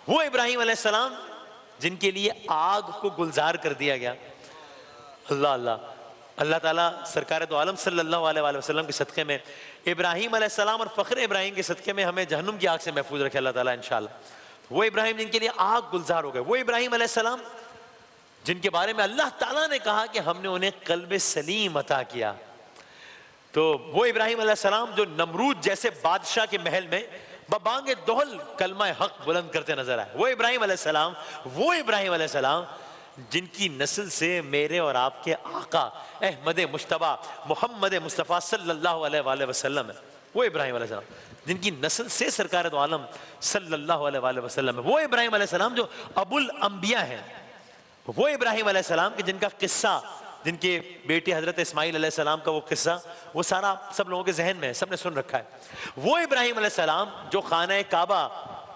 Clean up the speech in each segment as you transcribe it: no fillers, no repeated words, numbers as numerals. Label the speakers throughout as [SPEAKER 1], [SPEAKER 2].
[SPEAKER 1] वो इब्राहिम अलैहिस्सलाम जिनके लिए आग को गुलजार कर दिया गया। अल्लाह अल्लाह, अल्लाह ताला सरकार दो आलम सल्लल्लाहु अलैहि वसल्लम के सदक़े में, इब्राहिम अलैहिस्सलाम और फ़ख्र इब्राहिम के सदक़े में हमें जहन्नुम की आग से महफूज रखे अल्लाह ताला इंशाअल्लाह। वो इब्राहिम जिनके लिए आग गुलजार हो गए, वो इब्राहिम अलैहिस्सलाम जिनके बारे में अल्लाह ताला ने कहा कि हमने उन्हें क़ल्ब सलीम अता किया। तो वो इब्राहिम अलैहिस्सलाम जो नमरूद जैसे बादशाह के महल में बबांगे दोहल कलमा हक बुलंद करते नजर आए, वो इब्राहिम अलैहिस्सलाम, वो इब्राहिम अलैहिस्सलाम जिनकी नस्ल से मेरे और आपके आका अहमद मुश्तबा मोहम्मद मुस्तफ़ा सल्लल्लाहु अलैहि वसल्लम है। वो इब्राहिम अलैहिस्सलाम जिनकी नस्ल से सरकार दो आलम सल्लल्लाहु अलैहि वसल्लम है। वो इब्राहिम अलैहिस्सलाम जो अबुल अंबिया हैं। वो इब्राहिम अलैहिस्सलाम के जिनका किस्सा, जिनके बेटे हजरत इस्माइल अलैहिस्सलाम का वो किस्सा, वो सारा सब लोगों के जहन में है, सबने सुन रखा है। वो इब्राहिम अलैहिस्सलाम जो खाना काबा,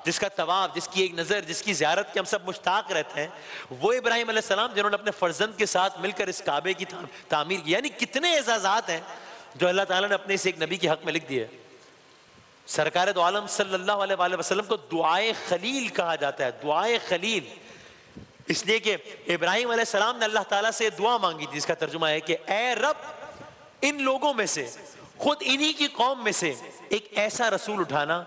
[SPEAKER 1] जिसका तवाफ, जिसकी एक नज़र, जिसकी ज़ियारत के हम सब मुश्ताक रहते हैं, वो इब्राहिम अलैहिस्सलाम जिन्होंने अपने फर्जंद के साथ मिलकर इस काबे की तामीर की। यानी कितने एजाज़ात हैं जो अल्लाह ताला ने अपने इस एक नबी के हक में लिख दिए। सरकार दो आलम सल्लल्लाहु अलैहि वसल्लम को दुआए खलील कहा जाता है, दुआए खलील, इसलिए कि इब्राहिम अलैहिस्सलाम ने अल्लाह ताला से दुआ मांगी थी, जिसका तर्जुमा है कि ए रब, इन लोगों में से, खुद इन्हीं की कौम में से एक ऐसा रसूल उठाना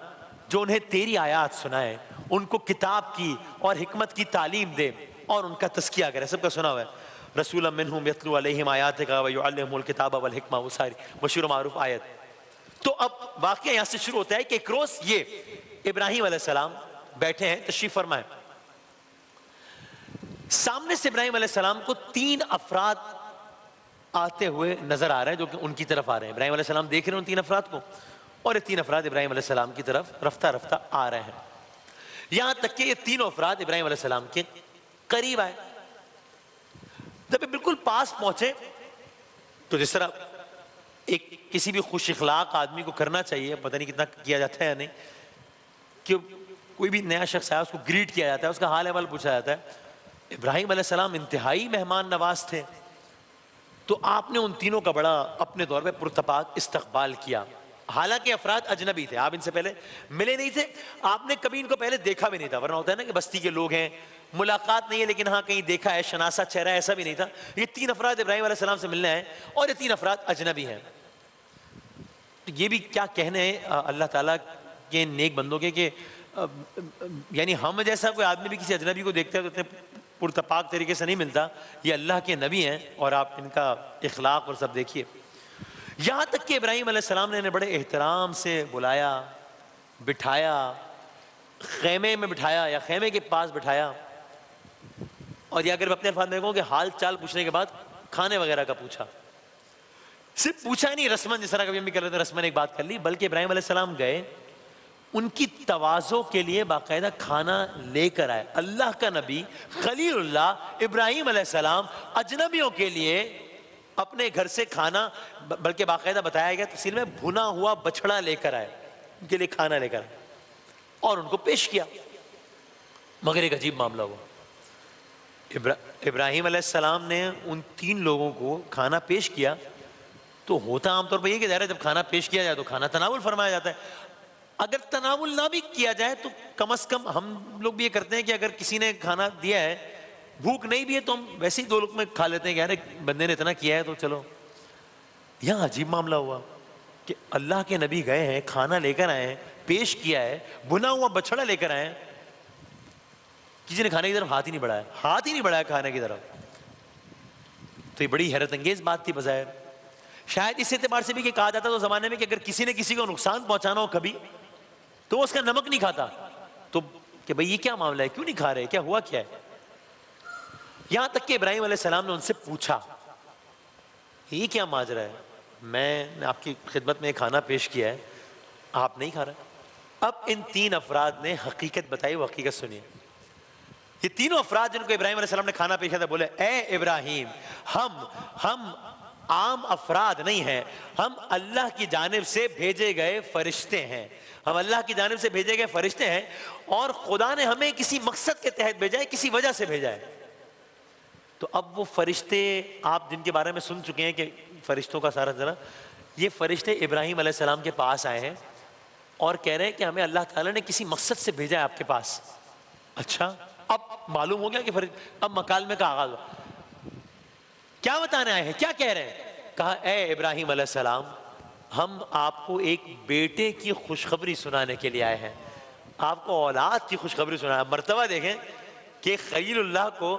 [SPEAKER 1] जो उन्हें तेरी आयात सुनाए, उनको किताब की और हिकमत की तालीम दे और उनका तज़किया करे। सबका सुना हुआ है, रसूलन मिनहुम यतलू अलैहिम आयातिका व युअल्लिमुहुल किताब वल हिकमा, वो सारी मशहूर मारूफ आयत। तो अब वाक़या यहाँ से शुरू होता है कि एक रोज़ ये इब्राहिम अलैहिस्सलाम बैठे हैं, तशरीफ फरमाए, सामने से इब्राहिम अलैहिस्सलाम को 3 अफराद आते हुए नजर आ रहे हैं जो कि उनकी तरफ आ रहे हैं। इब्राहिम अलैहिस्सलाम देख रहे हैं उन 3 अफराद को और ये 3 अफराद इब्राहिम अलैहिस्सलाम की तरफ रफ्ता रफ्ता आ रहे हैं। यहां तक कि ये तीनों अफराद इब्राहिम अलैहिस्सलाम के करीब आए। जब बिल्कुल पास पहुंचे तो जिस तरह एक किसी भी खुश इखलाक आदमी को करना चाहिए, पता नहीं कितना किया जाता है या नहीं, कि कोई भी नया शख्स आया उसको ग्रीट किया जाता है, उसका हाल अहवाल पूछा जाता है। इब्राहिम अलैहिस्सलाम इंतहाई मेहमान नवाज थे, तो आपने उन तीनों का बड़ा अपने दौर पे पुरतपाक इस्तकबाल किया। हालांकि अफराद अजनबी थे, आप इनसे पहले मिले नहीं थे, आपने कभी इनको पहले देखा भी नहीं था। वरना होता है ना कि बस्ती के लोग हैं, मुलाकात नहीं है लेकिन हाँ कहीं देखा है, शनासा चेहरा, ऐसा भी नहीं था। ये 3 अफराद इब्राहिम अलैहिस्सलाम से मिलने आए और ये 3 अफराद अजनबी हैं। तो ये भी क्या कहने हैं अल्लाह ताला के नेक बंदों के कि यानी हम जैसा कोई आदमी भी किसी अजनबी को देखता है तो इतने पुरतपाक तरीके से नहीं मिलता। ये अल्लाह के नबी हैं और आप इनका इखलाक और सब देखिए। यहाँ तक कि इब्राहिम अलैहिस्सलाम ने इन्हें बड़े एहतराम से बुलाया, बिठाया, खेमे में बिठाया या खेमे के पास बिठाया। और या अगर अपने अल्फाज में कहूँ कि हाल चाल पूछने के बाद खाने वगैरह का पूछा। सिर्फ पूछा नहीं रस्मन, जिस तरह कभी हम भी कर रहे थे, रस्मन एक बात कर ली, बल्कि इब्राहिम अलैहिस्सलाम गए, उनकी तवाज़ो के लिए बाकायदा खाना लेकर आए। अल्लाह का नबी खलीलुल्लाह इब्राहिम अलैहिस्सलाम अजनबियों के लिए अपने घर से खाना, बल्कि बाकायदा बताया गया तफसीर में, भुना हुआ बछड़ा लेकर आए, उनके लिए खाना लेकर आए और उनको पेश किया। मगर एक अजीब मामला हुआ। इब्राहिम अलैहिस्सलाम ने उन 3 लोगों को खाना पेश किया तो होता आमतौर पर यह कि जब खाना पेश किया जाए तो खाना तनावुल फरमाया जाता है। अगर तनावुल ना भी किया जाए तो कम से कम हम लोग भी ये करते हैं कि अगर किसी ने खाना दिया है, भूख नहीं भी है तो हम वैसे ही 2 लोग में खा लेते हैं कि अरे बंदे ने इतना किया है तो चलो। यहाँ अजीब मामला हुआ कि अल्लाह के नबी गए हैं, खाना लेकर आए हैं, पेश किया है, भुना हुआ बछड़ा लेकर आए हैं, किसी ने खाने की तरफ हाथ ही नहीं बढ़ाया, हाथ ही नहीं बढ़ाया खाने की तरफ। तो ये बड़ी हैरत अंगेज बात थी बज़ाहिर। शायद इस एतबार से भी कि कहा जाता तो जमाने में कि अगर किसी ने किसी को नुकसान पहुंचाना हो कभी तो वो उसका नमक नहीं खाता, तो कि भाई ये क्या मामला है, क्यों नहीं खा रहे, क्या हुआ क्या है। यहां तक कि इब्राहिम अलैहिस्सलाम ने उनसे पूछा ये क्या माजरा है, मैंने आपकी खिदमत में खाना पेश किया है, आप नहीं खा रहे। अब इन 3 अफराद ने हकीकत बताई, वो हकीकत सुनिए। ये तीनों अफराद जिनको इब्राहिम अलैहिस्सलाम ने खाना पेश किया था, बोले ए इब्राहिम, हम आम अफराद नहीं हैं, हम अल्लाह की जानिब से भेजे गए फरिश्ते हैं, हम अल्लाह की जानिब से भेजे गए फरिश्ते हैं और खुदा ने हमें किसी मकसद के तहत भेजा है, किसी वजह से भेजा है। तो अब वो फरिश्ते आप जिनके बारे में सुन चुके हैं कि फरिश्तों का सारा जरा, ये फरिश्ते इब्राहिम अलैहिस्सलाम के पास आए हैं और कह रहे हैं कि हमें अल्लाह ताला ने किसी मकसद से भेजा है आपके पास। अच्छा, अब मालूम हो गया कि अब मकालमे का आगाज हुआ। क्या बताने आए हैं, क्या कह रहे हैं? कहा, ए इब्राहिम अलैहिस्सलाम, हम आपको एक बेटे की खुशखबरी सुनाने के लिए आए हैं, आपको औलाद की खुशखबरी सुनाया। मर्तबा देखें कि खलीलुल्लाह को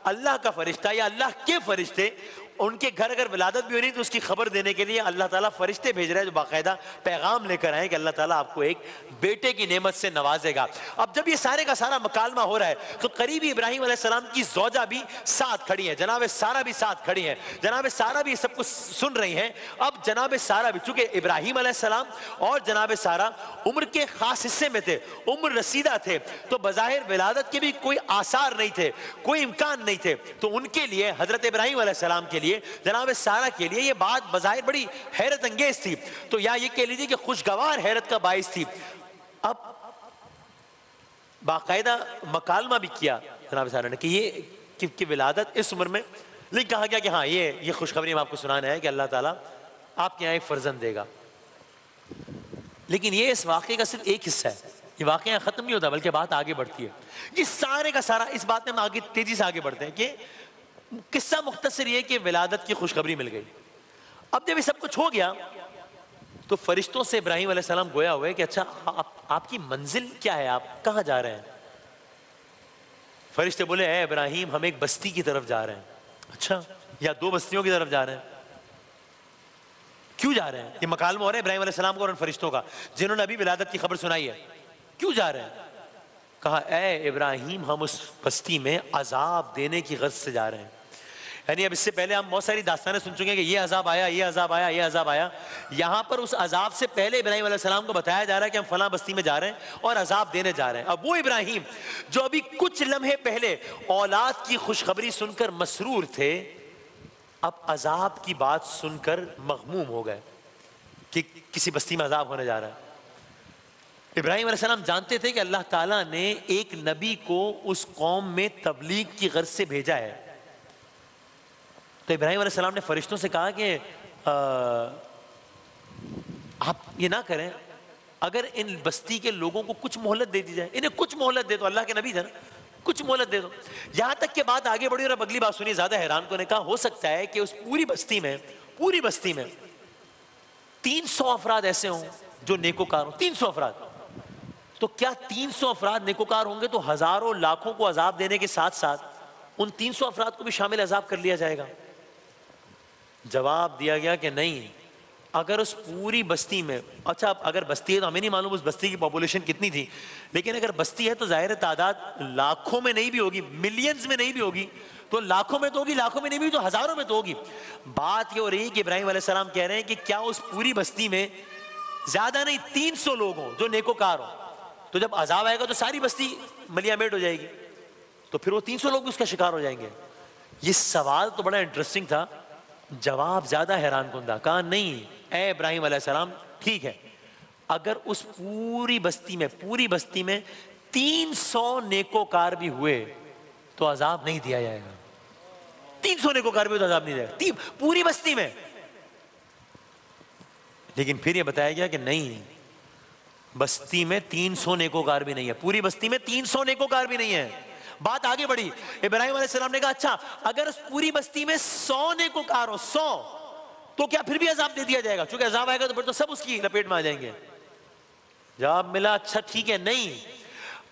[SPEAKER 1] अल्लाह का फरिश्ता या अल्लाह के फरिश्ते, उनके घर अगर विलादत भी हो रही तो उसकी खबर देने के लिए अल्लाह ताला फरिश्ते भेज रहा है जो बाकायदा पैगाम लेकर आए कि अल्लाह ताला आपको एक बेटे की नेमत से नवाजेगा। अब जब ये सारे का सारा मकालमा हो रहा है तो करीबी इब्राहिम अलैहिस्सलाम की ज़ौजा भी साथ खड़ी है, जनाब सारा भी साथ खड़ी है, जनाब सारा भी सब कुछ सुन रही हैं। अब जनाब सारा भी, चूंकि इब्राहिम अलैहिस्सलाम और जनाब सारा उम्र के खास हिस्से में थे, उम्र रसीदा थे, तो बज़ाहिर विलादत के भी कोई आसार नहीं थे, कोई इम्कान नहीं थे। तो उनके लिए, हजरत इब्राहिम अलैहिस्सलाम के लिए, जनाब सारा के लिए ये बात बज़ाहिर बड़ी हैरत अंगेज थी, तो या ये कह लीजिए कि खुशगवार हैरत का बाइस थी। अब बाकायदा मकालमा भी किया जनाब सारा ने कि ये कि विलादत इस उम्र में, लेकिन कहा गया कि हाँ ये खुशखबरी हम आपको सुनाना है कि अल्लाह ताला आपके यहाँ एक फर्जंद देगा। लेकिन ये इस वाक़े का सिर्फ एक हिस्सा है, ये वाक़या ख़त्म नहीं होता बल्कि बात आगे बढ़ती है। ये सारे का सारा, इस बात में हम आगे तेज़ी से आगे बढ़ते हैं कि किस्सा मुख्तसर ये कि विलादत की खुशखबरी मिल गई। अब जब ये सब कुछ हो गया तो फरिश्तों से इब्राहिम अलैहिस्सलाम गोया हुए कि अच्छा आपकी मंजिल क्या है, आप कहाँ जा रहे हैं? फरिश्ते बोले, ए इब्राहिम, हम एक बस्ती की तरफ जा रहे हैं। अच्छा, या दो बस्तियों की तरफ जा रहे हैं? क्यों जा रहे हैं? ये मकालमा हो रहा है इब्राहिम अलैहिस्सलाम को और उन फरिश्तों का जिन्होंने अभी विलादत की खबर सुनाई है। क्यों जा रहे हैं? कहा, ए इब्राहिम, हम उस बस्ती में अजाब देने की गर्ज से जा रहे हैं। यानी अब इससे पहले हम बहुत सारी दास्तानें सुन चुके हैं कि ये अजाब आया, ये अजाब आया, ये अजाब आया। यहाँ पर उस अजाब से पहले इब्राहिम अलैहिस्सलाम को बताया जा रहा है कि हम फलां बस्ती में जा रहे हैं और अजाब देने जा रहे हैं। अब वो इब्राहिम जो अभी कुछ लम्हे पहले औलाद की खुशखबरी सुनकर मसरूर थे, अब अजाब की बात सुनकर मगमूम हो गए कि किसी बस्ती में अजाब होने जा रहा है। इब्राहिम अलैहिस्सलाम जानते थे कि अल्लाह ताला ने एक नबी को उस कौम में तबलीग की गर्ज से भेजा है। तो इब्राहिम अलैहिस्सलाम ने फरिश्तों से कहा कि आप ये ना करें, अगर इन बस्ती के लोगों को कुछ मोहलत दे दी जाए, इन्हें कुछ मोहलत दे दो, अल्लाह के नबी थे ना, कुछ मोहलत दे दो। यहां तक कि बात आगे बढ़ी और अब अगली बात सुनिए, ज्यादा हैरान को ने कहा, हो सकता है कि उस पूरी बस्ती में 300 अफराद ऐसे हों जो नेकोकार हों। 300 अफराद, तो क्या 300 अफराद नेकोकार होंगे तो हजारों लाखों को अजाब देने के साथ साथ उन 300 अफराद को भी शामिल अजाब कर लिया जाएगा? जवाब दिया गया कि नहीं, अगर उस पूरी बस्ती में, अच्छा अगर बस्ती है तो हमें नहीं मालूम उस बस्ती की पॉपुलेशन कितनी थी, लेकिन अगर बस्ती है तो जाहिर तादाद लाखों में नहीं भी होगी, मिलियंस में नहीं भी होगी, तो लाखों में तो होगी, लाखों में नहीं भी तो हजारों में तो होगी। बात ये हो रही है कि इब्राहिम अलैहिस्सलाम कह रहे हैं कि क्या उस पूरी बस्ती में ज्यादा नहीं 300 लोग हों जो नेकोकार हों, तो जब अजाब आएगा तो सारी बस्ती मलियामेट हो जाएगी, तो फिर वो 300 लोग भी उसका शिकार हो जाएंगे। ये सवाल तो बड़ा इंटरेस्टिंग था, जवाब ज्यादा हैरान कुंदा। कहा, नहीं ए इब्राहिम अलैहिस्सलाम, ठीक है, अगर उस पूरी बस्ती में 300 नेकोकार भी हुए तो अजाब नहीं दिया जाएगा। 300 नेकोकार भी तो अजाब नहीं देगा पूरी बस्ती में। लेकिन फिर यह बताया गया कि नहीं, बस्ती में 300 नेकोकार भी नहीं है, पूरी बस्ती में 300 नेकोकार भी नहीं है। बात आगे बढ़ी, इब्राहिम अलैहिस्सलाम ने कहा, अच्छा अगर उस पूरी बस्ती में 100 नेकोकार हो, 100, तो क्या फिर भी अजाब दे दिया जाएगा? क्योंकि अजाब आएगा तो फिर तो सब उसकी लपेट में आ जाएंगे। जवाब मिला, अच्छा ठीक है, नहीं,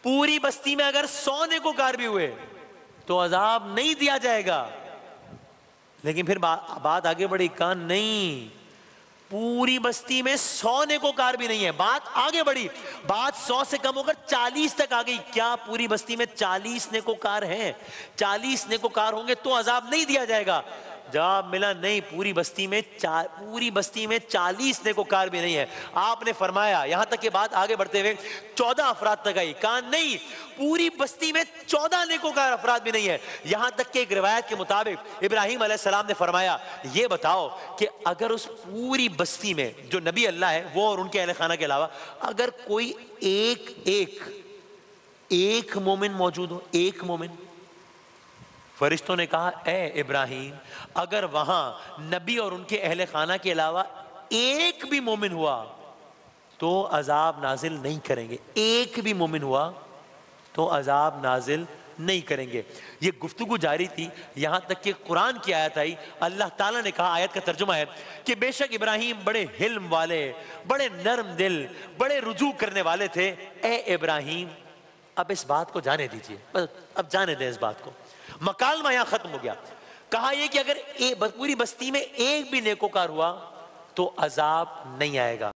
[SPEAKER 1] पूरी बस्ती में अगर 100 नेकोकार भी हुए तो अजाब नहीं दिया जाएगा। लेकिन फिर बात आगे बढ़ी, कहा नहीं, पूरी बस्ती में 100 नेकोकार भी नहीं है। बात आगे बढ़ी, बात 100 से कम होकर 40 तक आ गई। क्या पूरी बस्ती में 40 नेकोकार हैं? 40 नेकोकार होंगे तो अजाब नहीं दिया जाएगा। जवाब मिला, नहीं, पूरी बस्ती में 40 नेकोकार भी नहीं है। आपने फरमाया, यहां तक कि बात आगे बढ़ते हुए 14 अफराद तक आई। कहा नहीं, पूरी बस्ती में 14 नेकोकार अफराद भी नहीं है। यहां तक कि एक रिवायत के मुताबिक इब्राहिम अलैहिस्सलाम ने फरमाया, ये बताओ कि अगर उस पूरी बस्ती में जो नबी अल्लाह है वो और उनके अहले खाना के अलावा अगर कोई एक मोमिन मौजूद हो, एक मोमिन। फरिश्तों ने कहा, ए इब्राहिम, अगर वहां नबी और उनके अहले खाना के अलावा एक भी मोमिन हुआ तो अजाब नाजिल नहीं करेंगे। एक भी मोमिन हुआ तो अजाब नाजिल नहीं करेंगे। ये गुफ्तगू जारी थी यहाँ तक कि कुरान की आयत आई। अल्लाह ताला ने कहा, आयत का तर्जुमा है कि बेशक इब्राहिम बड़े हिल्म वाले, बड़े नरम दिल, बड़े रुजू करने वाले थे। ए इब्राहिम, अब इस बात को जाने दीजिए, बस अब जाने दें इस बात को। मकालमा यहाँ खत्म हो गया। कहा यह कि अगर पूरी बस्ती में एक भी नेकोकार हुआ तो अजाब नहीं आएगा।